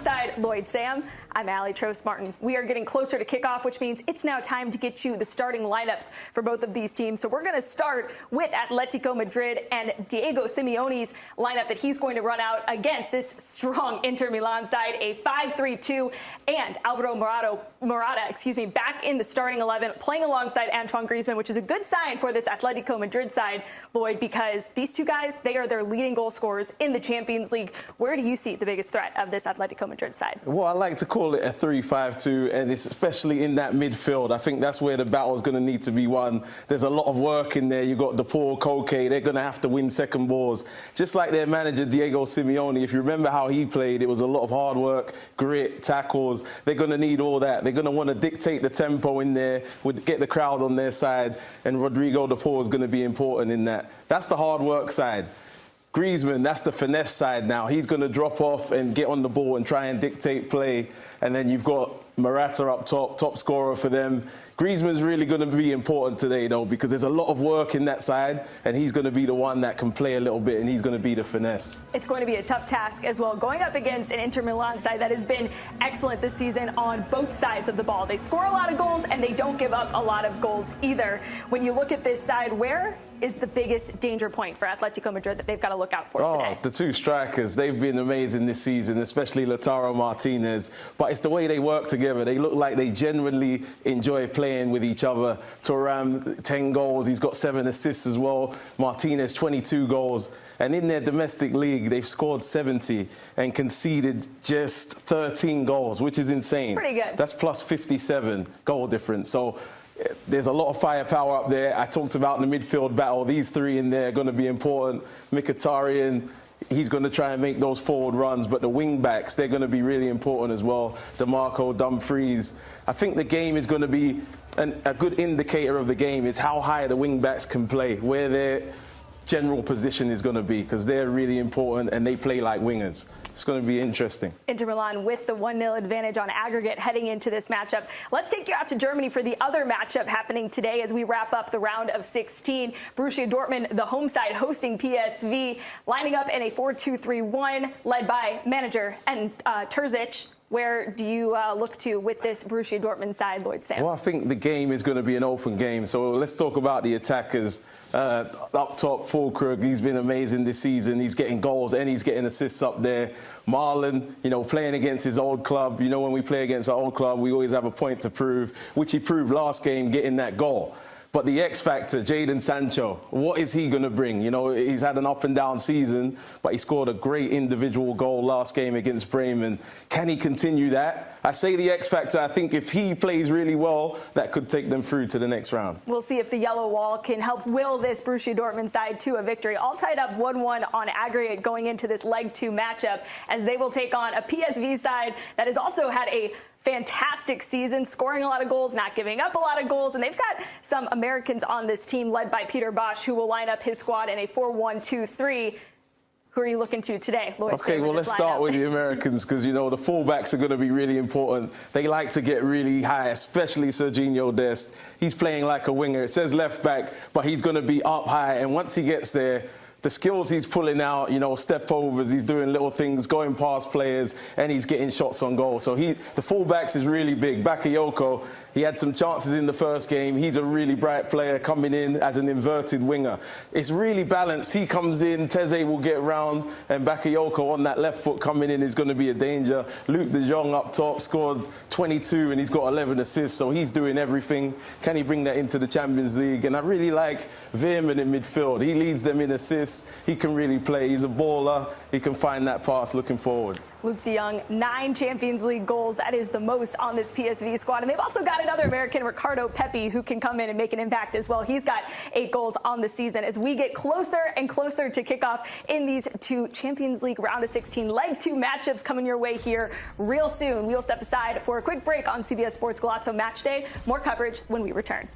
alongside Lloyd Sam, I'm Allie Trost-Martin. We are getting closer to kickoff, which means it's now time to get you the starting lineups for both of these teams. So we're going to start with Atletico Madrid and Diego Simeone's lineup that he's going to run out against this strong Inter Milan side, a 5-3-2, and Alvaro Morata, back in the starting 11, playing alongside Antoine Griezmann, which is a good sign for this Atletico Madrid side, Lloyd, because these two guys, they are their leading goal scorers in the Champions League. Where do you see the biggest threat of this Atletico Madrid side? Well, I like to call it a 3-5-2, and it's especially in that midfield. I think that's where the battle is going to need to be won. There's a lot of work in there. You've got DePaul, Koke. They're going to have to win second balls. Just like their manager, Diego Simeone. If you remember how he played, it was a lot of hard work, grit, tackles. They're going to need all that. They're going to want to dictate the tempo in there, get the crowd on their side, and Rodrigo DePaul is going to be important in that. That's the hard work side. Griezmann, that's the finesse side now. He's going to drop off and get on the ball and try and dictate play. And then you've got Morata up top scorer for them. Griezmann's really going to be important today, though, because there's a lot of work in that side, and he's going to be the one that can play a little bit, and he's going to be the finesse. It's going to be a tough task as well, going up against an Inter Milan side that has been excellent this season on both sides of the ball. They score a lot of goals, and they don't give up a lot of goals either. When you look at this side, where is the biggest danger point for Atletico Madrid that they've got to look out for today? The two strikers, they've been amazing this season, especially Lautaro Martinez. But it's the way they work together. They look like they genuinely enjoy playing with each other. Thuram, 10 goals. He's got 7 assists as well. Martinez, 22 goals. And in their domestic league, they've scored 70 and conceded just 13 goals, which is insane. Pretty good. That's plus 57 goal difference. So there's a lot of firepower up there. I talked about the midfield battle. These three in there are going to be important. Mkhitaryan, he's going to try and make those forward runs, but the wing-backs, they're going to be really important as well. DeMarco, Dumfries. I think the game is going to be a good indicator of the game is how high the wing-backs can play, where their general position is going to be, because they're really important and they play like wingers. It's going to be interesting. Inter Milan with the 1-0 advantage on aggregate heading into this matchup. Let's take you out to Germany for the other matchup happening today as we wrap up the round of 16. Borussia Dortmund, the home side, hosting PSV, lining up in a 4-2-3-1 led by manager and Terzic. Where do you look to with this Borussia Dortmund side, Lloyd Sam? Well, I think the game is going to be an open game. So let's talk about the attackers. Up top, Füllkrug, he's been amazing this season. He's getting goals and he's getting assists up there. Marlon, playing against his old club. When we play against our old club, we always have a point to prove, which he proved last game getting that goal. But the X factor, Jadon Sancho, what is he going to bring? He's had an up and down season, but he scored a great individual goal last game against Bremen. Can he continue that? I say the X factor. I think if he plays really well, that could take them through to the next round. We'll see if the yellow wall can help will this Borussia Dortmund side to a victory. All tied up 1-1 on aggregate going into this leg 2 matchup as they will take on a PSV side that has also had a fantastic season, scoring a lot of goals, not giving up a lot of goals, and they've got some Americans on this team led by Peter Bosch, who will line up his squad in a 4-1-2-3. Who are you looking to today, Lloyd? Okay, well, let's start with the Americans because, the fullbacks are going to be really important. They like to get really high, especially Serginho Dest. He's playing like a winger. It says left back, but he's going to be up high, and once he gets there, the skills he's pulling out, step overs, he's doing little things, going past players, and he's getting shots on goal. So the fullbacks is really big. Bakayoko, he had some chances in the first game. He's a really bright player coming in as an inverted winger. It's really balanced. He comes in, Teze will get round, and Bakayoko on that left foot coming in is going to be a danger. Luke de Jong up top scored 22 and he's got 11 assists, so he's doing everything. Can he bring that into the Champions League? And I really like Veerman in midfield. He leads them in assists. He can really play. He's a baller. He can find that pass looking forward. Luke de Jong, 9 Champions League goals. That is the most on this PSV squad. And they've also got another American, Ricardo Pepi, who can come in and make an impact as well. He's got 8 goals on the season as we get closer and closer to kickoff in these 2 Champions League round of 16 leg 2 matchups coming your way here real soon. We'll step aside for a quick break on CBS Sports Golazo Match Day. More coverage when we return.